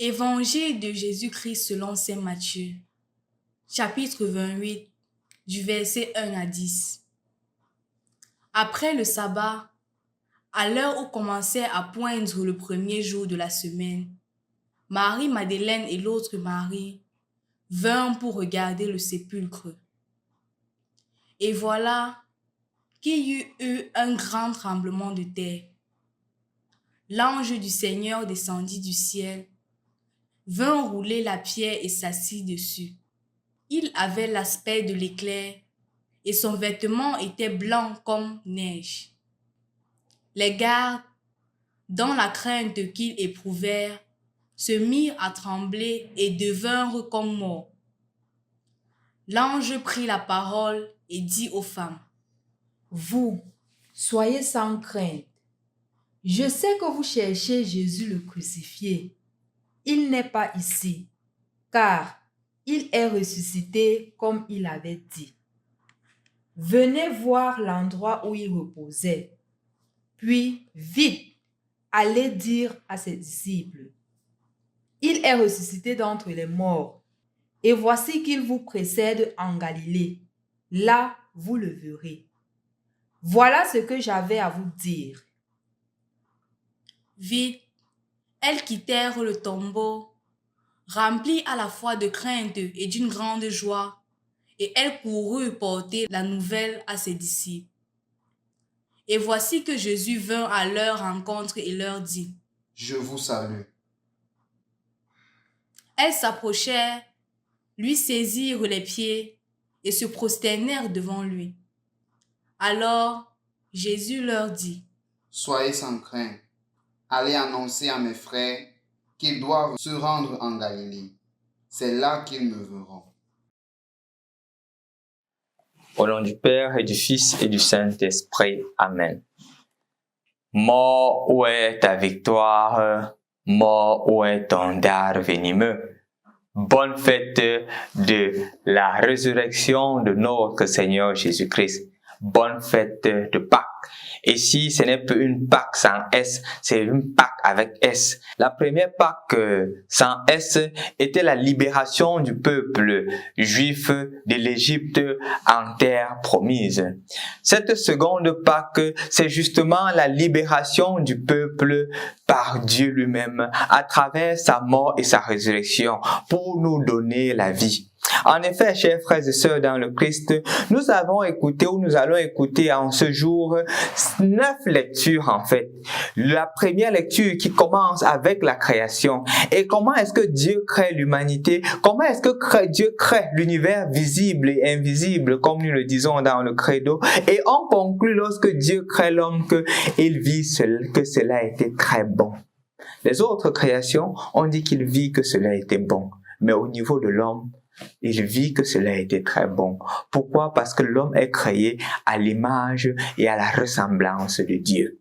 Évangile de Jésus-Christ selon saint Matthieu, chapitre 28, du verset 1 à 10. Après le sabbat, à l'heure où commençait à poindre le premier jour de la semaine, Marie-Madeleine et l'autre Marie vinrent pour regarder le sépulcre. Et voilà qu'il y eut un grand tremblement de terre. L'ange du Seigneur descendit du ciel, vint rouler la pierre et s'assit dessus. Il avait l'aspect de l'éclair et son vêtement était blanc comme neige. Les gardes, dans la crainte qu'ils éprouvèrent, se mirent à trembler et devinrent comme morts. L'ange prit la parole et dit aux femmes: Vous, soyez sans crainte. Je sais que vous cherchez Jésus le crucifié. Il n'est pas ici, car il est ressuscité comme il avait dit. Venez voir l'endroit où il reposait. Puis, vite, allez dire à ses disciples: il est ressuscité d'entre les morts, et voici qu'il vous précède en Galilée. Là, vous le verrez. Voilà ce que j'avais à vous dire. Vite, elles quittèrent le tombeau, remplies à la fois de crainte et d'une grande joie, et elles coururent porter la nouvelle à ses disciples. Et voici que Jésus vint à leur rencontre et leur dit: Je vous salue. Elles s'approchèrent, lui saisirent les pieds et se prosternèrent devant lui. Alors Jésus leur dit: Soyez sans crainte. Allez annoncer à mes frères qu'ils doivent se rendre en Galilée. C'est là qu'ils me verront. Au nom du Père et du Fils et du Saint-Esprit. Amen. Mort, où est ta victoire? Mort, où est ton dard venimeux? Bonne fête de la résurrection de notre Seigneur Jésus-Christ. Bonne fête de Pâques. Et si ce n'est pas une Pâques sans S, c'est une Pâques avec S. La première Pâques sans S était la libération du peuple juif de l'Égypte en terre promise. Cette seconde Pâques, c'est justement la libération du peuple par Dieu lui-même à travers sa mort et sa résurrection pour nous donner la vie. En effet, chers frères et sœurs dans le Christ, nous avons écouté ou nous allons écouter en ce jour 9 lectures en fait. La première lecture qui commence avec la création. Et comment est-ce que Dieu crée l'humanité? Comment est-ce que Dieu crée l'univers visible et invisible comme nous le disons dans le credo? Et on conclut lorsque Dieu crée l'homme qu'il vit que cela a été très bon. Les autres créations, on dit qu'il vit que cela a été bon. Mais au niveau de l'homme, il vit que cela a été très bon. Pourquoi? Parce que l'homme est créé à l'image et à la ressemblance de Dieu.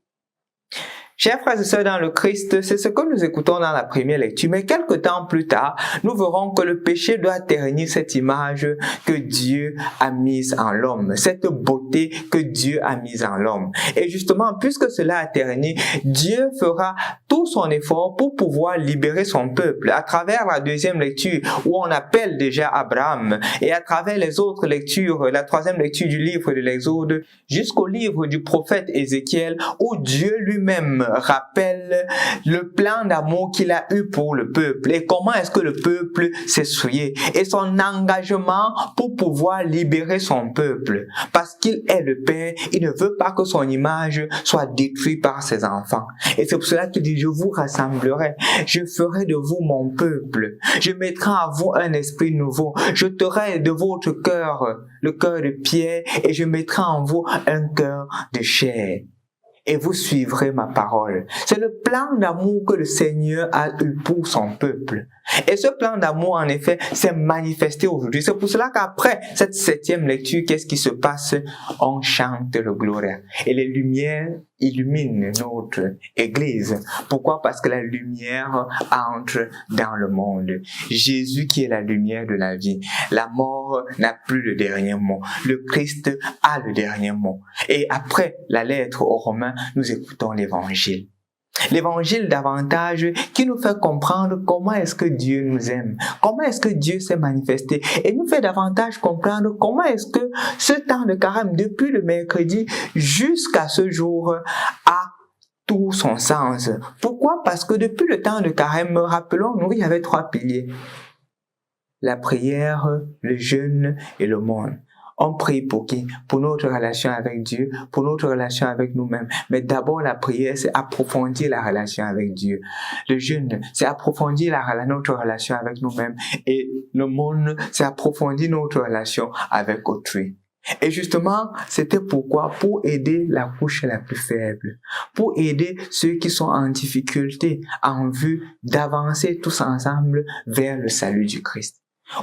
Chers frères et sœurs dans le Christ, c'est ce que nous écoutons dans la première lecture. Mais quelque temps plus tard, nous verrons que le péché doit ternir cette image que Dieu a mise en l'homme, cette beauté que Dieu a mise en l'homme. Et justement, puisque cela a terni, Dieu fera tout son effort pour pouvoir libérer son peuple à travers la deuxième lecture où on appelle déjà Abraham et à travers les autres lectures, la troisième lecture du livre de l'Exode jusqu'au livre du prophète Ézéchiel où Dieu lui-même rappelle le plan d'amour qu'il a eu pour le peuple et comment est-ce que le peuple s'est souillé et son engagement pour pouvoir libérer son peuple parce qu'il est le Père, il ne veut pas que son image soit détruite par ses enfants et c'est pour cela qu'il dit: je vous rassemblerai, je ferai de vous mon peuple, je mettrai en vous un esprit nouveau, je t'aurai de votre cœur le cœur de pierre et je mettrai en vous un cœur de chair. Et vous suivrez ma parole. C'est le plan d'amour que le Seigneur a eu pour son peuple. Et ce plan d'amour, en effet, s'est manifesté aujourd'hui. C'est pour cela qu'après cette 7e lecture, qu'est-ce qui se passe? On chante le Gloria. Et les lumières illuminent notre Église. Pourquoi? Parce que la lumière entre dans le monde. Jésus qui est la lumière de la vie. La mort n'a plus le dernier mot. Le Christ a le dernier mot. Et après la lettre aux Romains, nous écoutons l'Évangile. L'évangile davantage qui nous fait comprendre comment est-ce que Dieu nous aime, comment est-ce que Dieu s'est manifesté et nous fait davantage comprendre comment est-ce que ce temps de carême depuis le mercredi jusqu'à ce jour a tout son sens. Pourquoi? Parce que depuis le temps de carême, rappelons-nous, il y avait 3 piliers. La prière, le jeûne et le monde. On prie pour qui? Pour notre relation avec Dieu, pour notre relation avec nous-mêmes. Mais d'abord, la prière, c'est approfondir la relation avec Dieu. Le jeûne, c'est approfondir notre relation avec nous-mêmes. Et le monde, c'est approfondir notre relation avec autrui. Et justement, c'était pourquoi? Pour aider la couche la plus faible, pour aider ceux qui sont en difficulté en vue d'avancer tous ensemble vers le salut du Christ.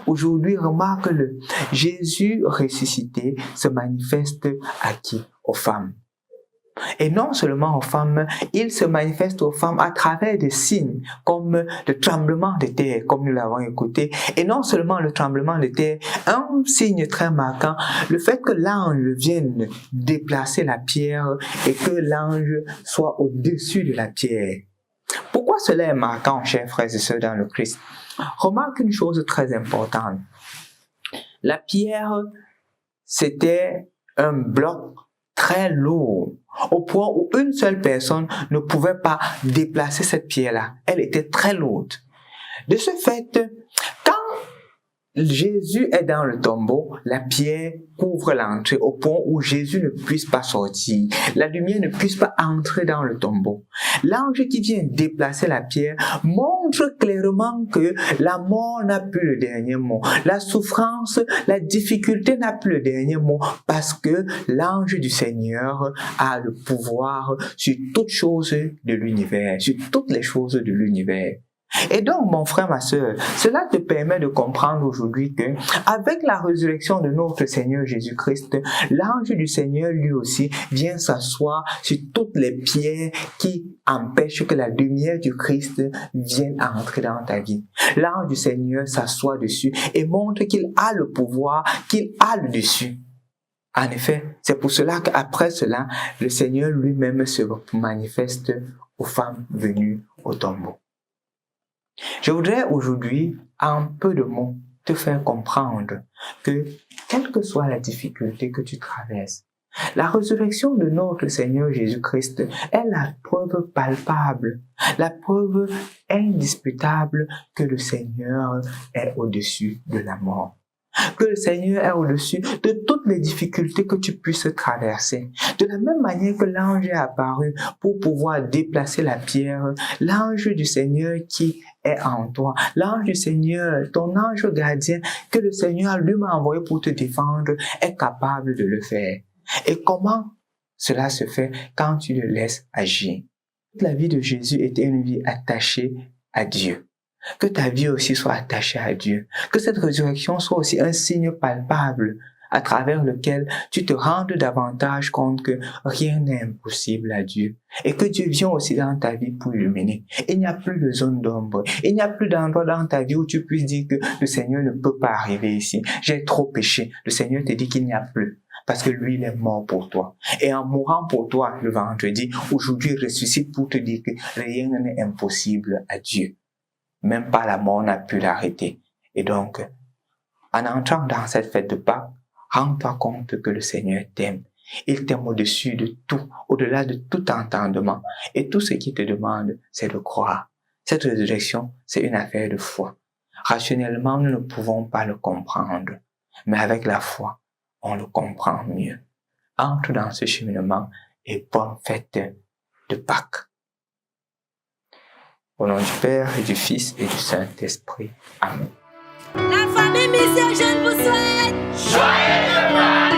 Aujourd'hui, remarque-le, Jésus ressuscité se manifeste à qui? Aux femmes. Et non seulement aux femmes, il se manifeste aux femmes à travers des signes comme le tremblement de terre, comme nous l'avons écouté. Et non seulement le tremblement de terre, un signe très marquant, le fait que l'ange vienne déplacer la pierre et que l'ange soit au-dessus de la pierre. Pourquoi cela est marquant, chers frères et sœurs dans le Christ? Remarque une chose très importante. La pierre, c'était un bloc très lourd, au point où une seule personne ne pouvait pas déplacer cette pierre-là. Elle était très lourde. De ce fait, quand Jésus est dans le tombeau, la pierre couvre l'entrée au point où Jésus ne puisse pas sortir. La lumière ne puisse pas entrer dans le tombeau. L'ange qui vient déplacer la pierre montre clairement que la mort n'a plus le dernier mot. La souffrance, la difficulté n'a plus le dernier mot parce que l'ange du Seigneur a le pouvoir sur toutes choses de l'univers, sur toutes les choses de l'univers. Et donc, mon frère, ma sœur, cela te permet de comprendre aujourd'hui que, avec la résurrection de notre Seigneur Jésus-Christ, l'ange du Seigneur, lui aussi, vient s'asseoir sur toutes les pierres qui empêchent que la lumière du Christ vienne entrer dans ta vie. L'ange du Seigneur s'assoit dessus et montre qu'il a le pouvoir, qu'il a le dessus. En effet, c'est pour cela qu'après cela, le Seigneur lui-même se manifeste aux femmes venues au tombeau. Je voudrais aujourd'hui, en peu de mots, te faire comprendre que, quelle que soit la difficulté que tu traverses, la résurrection de notre Seigneur Jésus-Christ est la preuve palpable, la preuve indisputable que le Seigneur est au-dessus de la mort. Que le Seigneur est au-dessus de toutes les difficultés que tu puisses traverser. De la même manière que l'ange est apparu pour pouvoir déplacer la pierre, l'ange du Seigneur qui est en toi, l'ange du Seigneur, ton ange gardien que le Seigneur lui m'a envoyé pour te défendre, est capable de le faire. Et comment cela se fait? Quand tu le laisses agir. Toute la vie de Jésus était une vie attachée à Dieu. Que ta vie aussi soit attachée à Dieu. Que cette résurrection soit aussi un signe palpable à travers lequel tu te rendes davantage compte que rien n'est impossible à Dieu. Et que Dieu vient aussi dans ta vie pour illuminer. Il n'y a plus de zone d'ombre. Il n'y a plus d'endroit dans ta vie où tu puisses dire que le Seigneur ne peut pas arriver ici. J'ai trop péché. Le Seigneur te dit qu'il n'y a plus. Parce que lui, il est mort pour toi. Et en mourant pour toi le vendredi, aujourd'hui, il ressuscite pour te dire que rien n'est impossible à Dieu. Même pas la mort n'a pu l'arrêter. Et donc, en entrant dans cette fête de Pâques, rends-toi compte que le Seigneur t'aime. Il t'aime au-dessus de tout, au-delà de tout entendement. Et tout ce qu'il te demande, c'est de croire. Cette résurrection, c'est une affaire de foi. Rationnellement, nous ne pouvons pas le comprendre. Mais avec la foi, on le comprend mieux. Entre dans ce cheminement et bonne fête de Pâques. Au nom du Père et du Fils et du Saint-Esprit. Amen. La famille Mission Jeune vous souhaite joyeux Pâques.